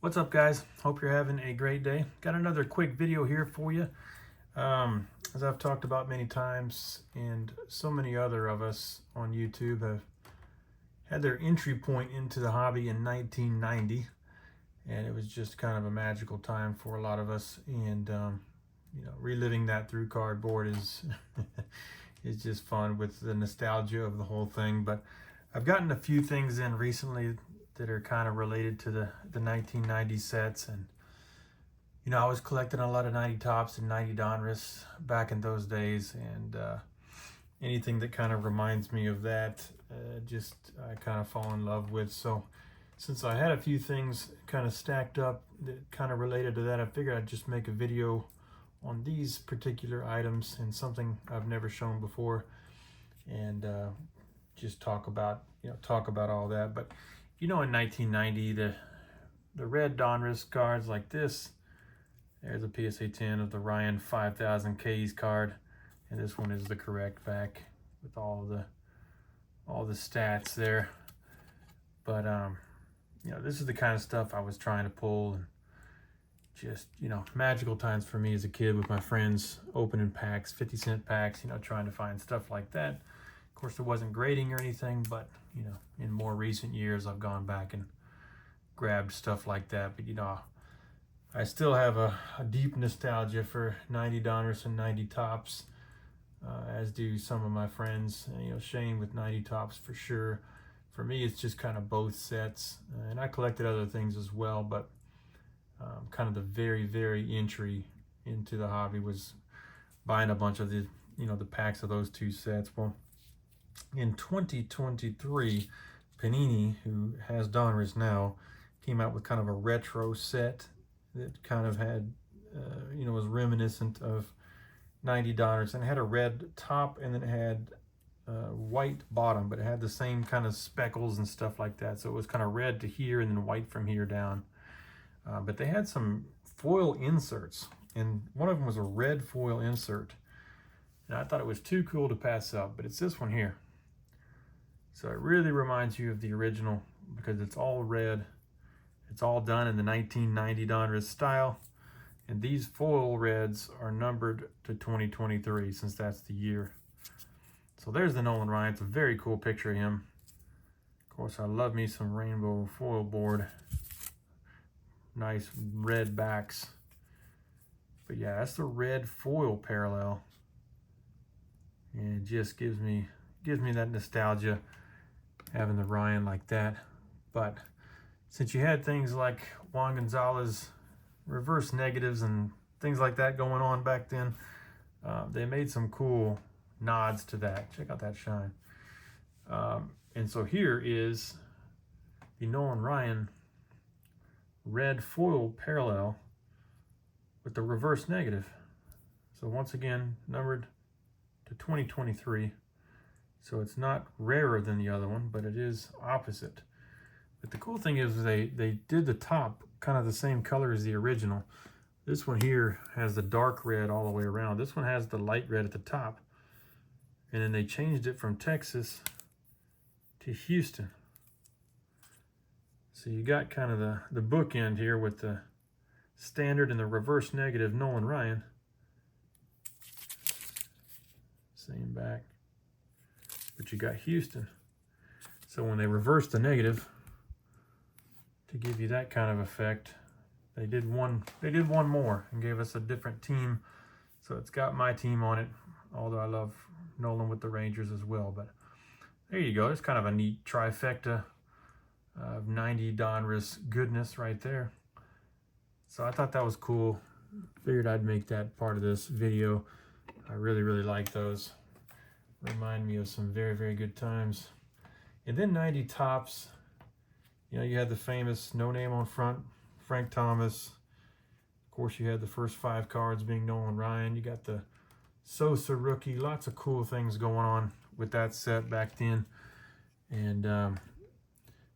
What's up, guys? Hope you're having a great day. Got another quick video here for you. As I've talked about many times, and so many other of us on YouTube have had their entry point into the hobby in 1990, and it was just kind of a magical time for a lot of us. And reliving that through cardboard is is just fun with the nostalgia of the whole thing. But I've gotten a few things in recently that are kind of related to the 1990 sets. And I was collecting a lot of 90 tops and 90 Donruss back in those days, and anything that kind of reminds me of that, I kind of fall in love with. So since I had a few things kind of stacked up that kind of related to that, I figured I'd just make a video on these particular items and something I've never shown before, and just talk about all that. But in 1990, the red Donruss cards like this. There's a PSA 10 of the Ryan 5000 Ks card, and this one is the correct back with all the stats there. But this is the kind of stuff I was trying to pull, and just magical times for me as a kid with my friends, opening packs, 50-cent packs, trying to find stuff like that. Of course, there wasn't grading or anything, but in more recent years I've gone back and grabbed stuff like that. But I still have a deep nostalgia for 90 Donruss and 90 tops, as do some of my friends. Shane with 90 tops for sure. For me, it's just kind of both sets, and I collected other things as well, but kind of the very entry into the hobby was buying a bunch of the packs of those two sets. Well, in 2023, Panini, who has Donruss now, came out with kind of a retro set that kind of had, was reminiscent of 90 Donruss, and it had a red top, and then it had white bottom, but it had the same kind of speckles and stuff like that. So it was kind of red to here and then white from here down. But they had some foil inserts, and one of them was a red foil insert. And I thought it was too cool to pass up, but it's this one here. So it really reminds you of the original because it's all red. It's all done in the 1990 Donruss style. And these foil reds are numbered to 2023 since that's the year. So there's the Nolan Ryan. It's a very cool picture of him. Of course, I love me some rainbow foil board. Nice red backs. But yeah, that's the red foil parallel. And it just gives me that nostalgia having the Ryan like that. But since you had things like Juan Gonzalez reverse negatives and things like that going on back then, they made some cool nods to that. Check out that shine. And so here is the Nolan Ryan red foil parallel with the reverse negative. So once again, numbered to 2023. So it's not rarer than the other one, but it is opposite. But the cool thing is they did the top kind of the same color as the original. This one here has the dark red all the way around. This one has the light red at the top. And then they changed it from Texas to Houston. So you got kind of the bookend here with the standard and the reverse negative Nolan Ryan. Same back. But you got Houston. So when they reversed the negative to give you that kind of effect, they did one more and gave us a different team. So it's got my team on it, although I love Nolan with the Rangers as well. But there you go. It's kind of a neat trifecta of 90 Donruss goodness right there. So I thought that was cool. Figured I'd make that part of this video. I really like those. Remind me of some very good times. And then 90 tops. You had the famous no name on front, Frank Thomas. Of course, you had the first 5 cards being Nolan Ryan. You got the Sosa rookie. Lots of cool things going on with that set back then. And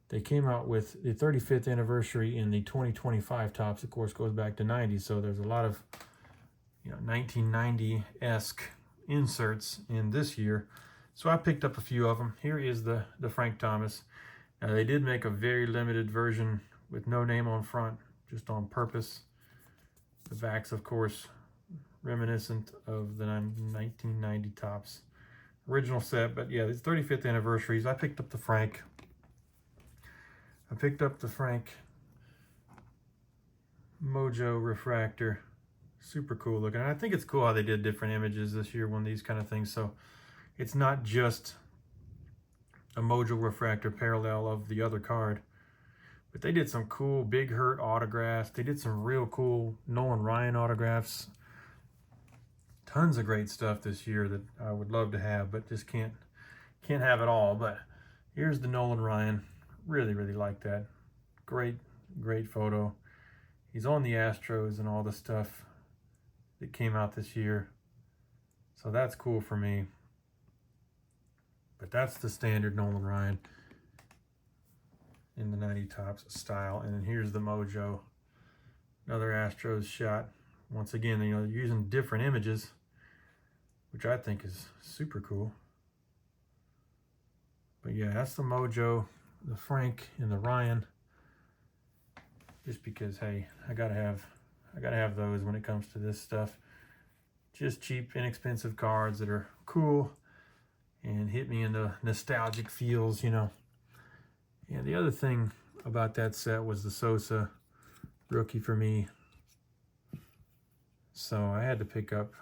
they came out with the 35th anniversary in the 2025 tops. Of course, goes back to 90. So there's a lot of 1990-esque inserts in this year. So I picked up a few of them. Here is the Frank Thomas. Now they did make a very limited version with no name on front just on purpose. The back's, of course, reminiscent of the 1990 Topps original set. But yeah, it's 35th anniversaries. I picked up the Frank. Mojo refractor. Super cool looking. And I think it's cool how they did different images this year on these kind of things. So it's not just a Mojo refractor parallel of the other card, but they did some cool Big Hurt autographs. They did some real cool Nolan Ryan autographs. Tons of great stuff this year that I would love to have, but just can't have it all. But here's the Nolan Ryan. Really, really like that. Great photo. He's on the Astros and all the stuff that came out this year. So that's cool for me. But that's the standard Nolan Ryan in the 90 Topps style. And then here's the Mojo. Another Astros shot. Once again, you know, they're using different images, which I think is super cool. But yeah, that's the Mojo, the Frank, and the Ryan. Just because, hey, I gotta have those when it comes to this stuff. Just cheap, inexpensive cards that are cool and hit me in the nostalgic feels, you know. And the other thing about that set was the Sosa rookie for me. So I had to pick up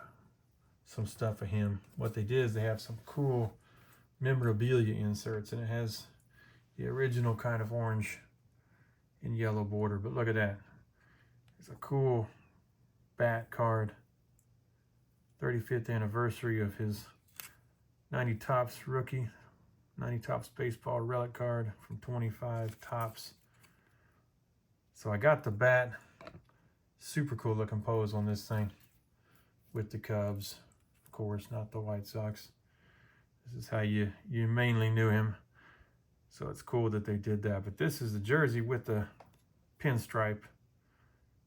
some stuff of him. What they did is they have some cool memorabilia inserts, and it has the original kind of orange and yellow border. But look at that. It's a cool bat card. 35th anniversary of his 90 Topps rookie. 90 Topps baseball relic card from 25 Topps. So I got the bat. Super cool looking pose on this thing with the Cubs. Of course, not the White Sox. This is how you mainly knew him. So it's cool that they did that. But this is the jersey with the pinstripe.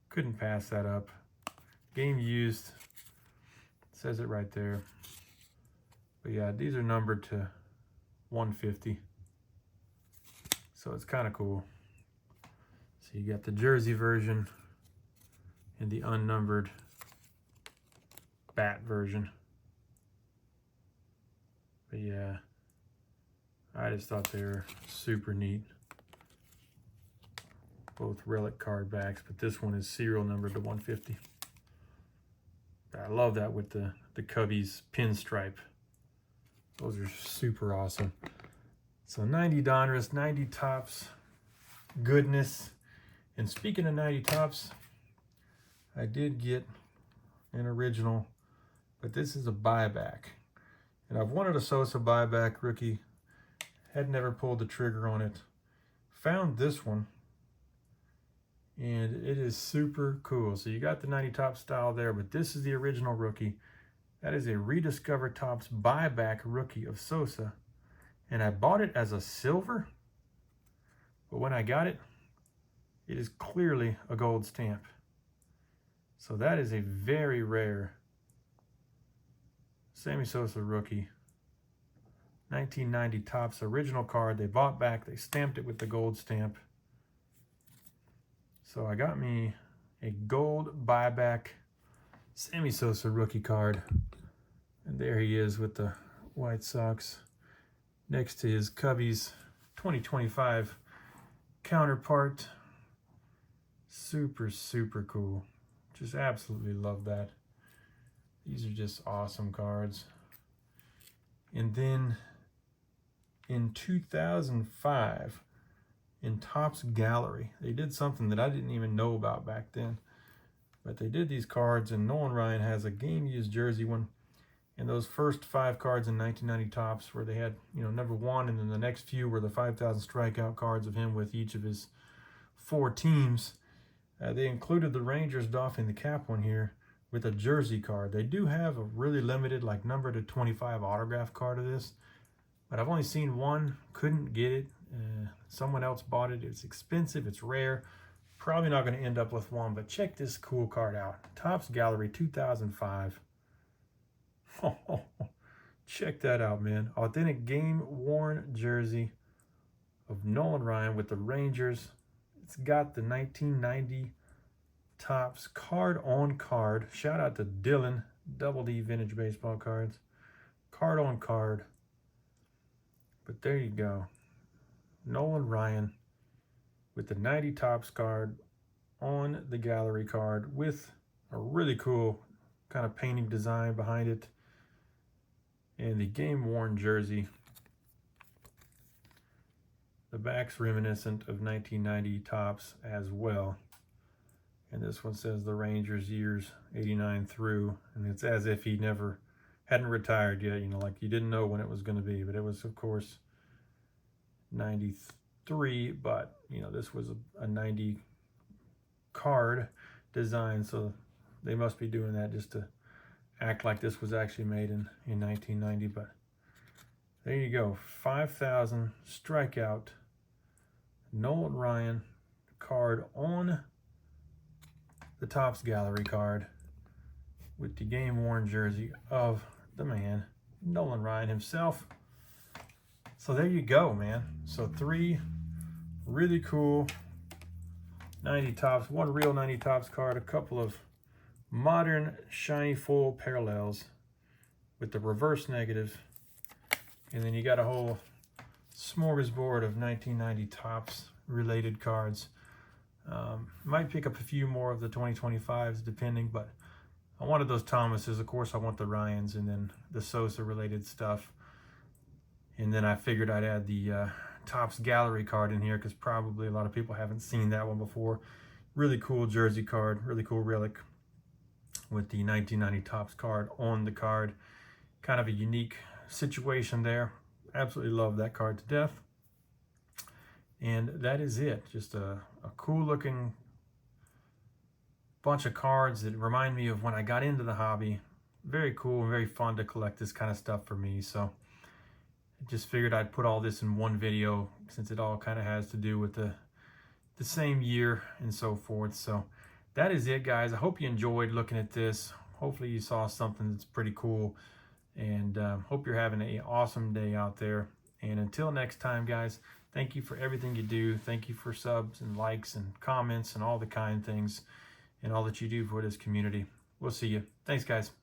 Couldn't pass that up. Game used. Says it right there. But yeah, these are numbered to 150. So it's kind of cool. So you got the jersey version and the unnumbered bat version. But yeah, I just thought they were super neat. Both relic card backs, but this one is serial numbered to 150. I love that with the Cubbies pinstripe. Those are super awesome. So 90 Donruss, 90 Topps goodness. And speaking of 90 Topps, I did get an original, but this is a buyback. And I've wanted a Sosa buyback rookie. Had never pulled the trigger on it. Found this one. And it is super cool. So you got the 90 Topps style there, but this is the original rookie. That is a Rediscover Topps buyback rookie of Sosa. And I bought it as a silver. But when I got it, it is clearly a gold stamp. So that is a very rare Sammy Sosa rookie. 1990 Topps original card. They bought back. They stamped it with the gold stamp. So I got me a gold buyback Sammy Sosa rookie card. And there he is with the White Sox next to his Cubbies 2025 counterpart. Super, super cool. Just absolutely love that. These are just awesome cards. And then in 2005, in Topps Gallery, they did something that I didn't even know about back then. But they did these cards, and Nolan Ryan has a game-used jersey one. And those first 5 cards in 1990 Topps, where they had, you know, number 1, and then the next few were the 5,000 strikeout cards of him with each of his 4 teams. They included the Rangers doffing the cap one here with a jersey card. They do have a really limited, like, number to 25 autograph card of this. But I've only seen one, couldn't get it. Someone else bought it. It's expensive, it's rare. Probably not going to end up with one, but check this cool card out. Topps Gallery 2005. Check that out, man. Authentic game-worn jersey of Nolan Ryan with the Rangers. It's got the 1990 Topps card on card. Shout out to Dylan, Double D Vintage Baseball Cards. Card on card. But there you go. Nolan Ryan with the 90 Topps card on the gallery card with a really cool kind of painting design behind it. And the game worn jersey. The back's reminiscent of 1990 Topps as well. And this one says the Rangers years 89 through. And it's as if he hadn't retired yet, you know, like you didn't know when it was going to be. But it was, of course, 93. But, you know, this was a 90 card design. So they must be doing that just to act like this was actually made in 1990. But there you go. 5,000 strikeout Nolan Ryan card on the Topps gallery card with the game worn jersey of the man, Nolan Ryan himself. So there you go, man. So 3 really cool 90 Topps, 1 real 90 Topps card, a couple of modern shiny foil parallels with the reverse negative, and then you got a whole smorgasbord of 1990 Topps related cards. Might pick up a few more of the 2025s depending, but I wanted those Thomases. Of course I want the Ryans and then the Sosa related stuff, and then I figured I'd add the Topps gallery card in here because probably a lot of people haven't seen that one before. Really cool jersey card, really cool relic with the 1990 Topps card on the card. Kind of a unique situation there. Absolutely love that card to death. And that is it. Just a cool looking bunch of cards that remind me of when I got into the hobby. Very cool and very fun to collect this kind of stuff for me. So I just figured I'd put all this in one video since it all kind of has to do with the same year and so forth. So that is it, guys. I hope you enjoyed looking at this. Hopefully you saw something that's pretty cool. And hope you're having an awesome day out there. And until next time, guys, thank you for everything you do. Thank you for subs and likes and comments and all the kind things and all that you do for this community. We'll see you. Thanks, guys.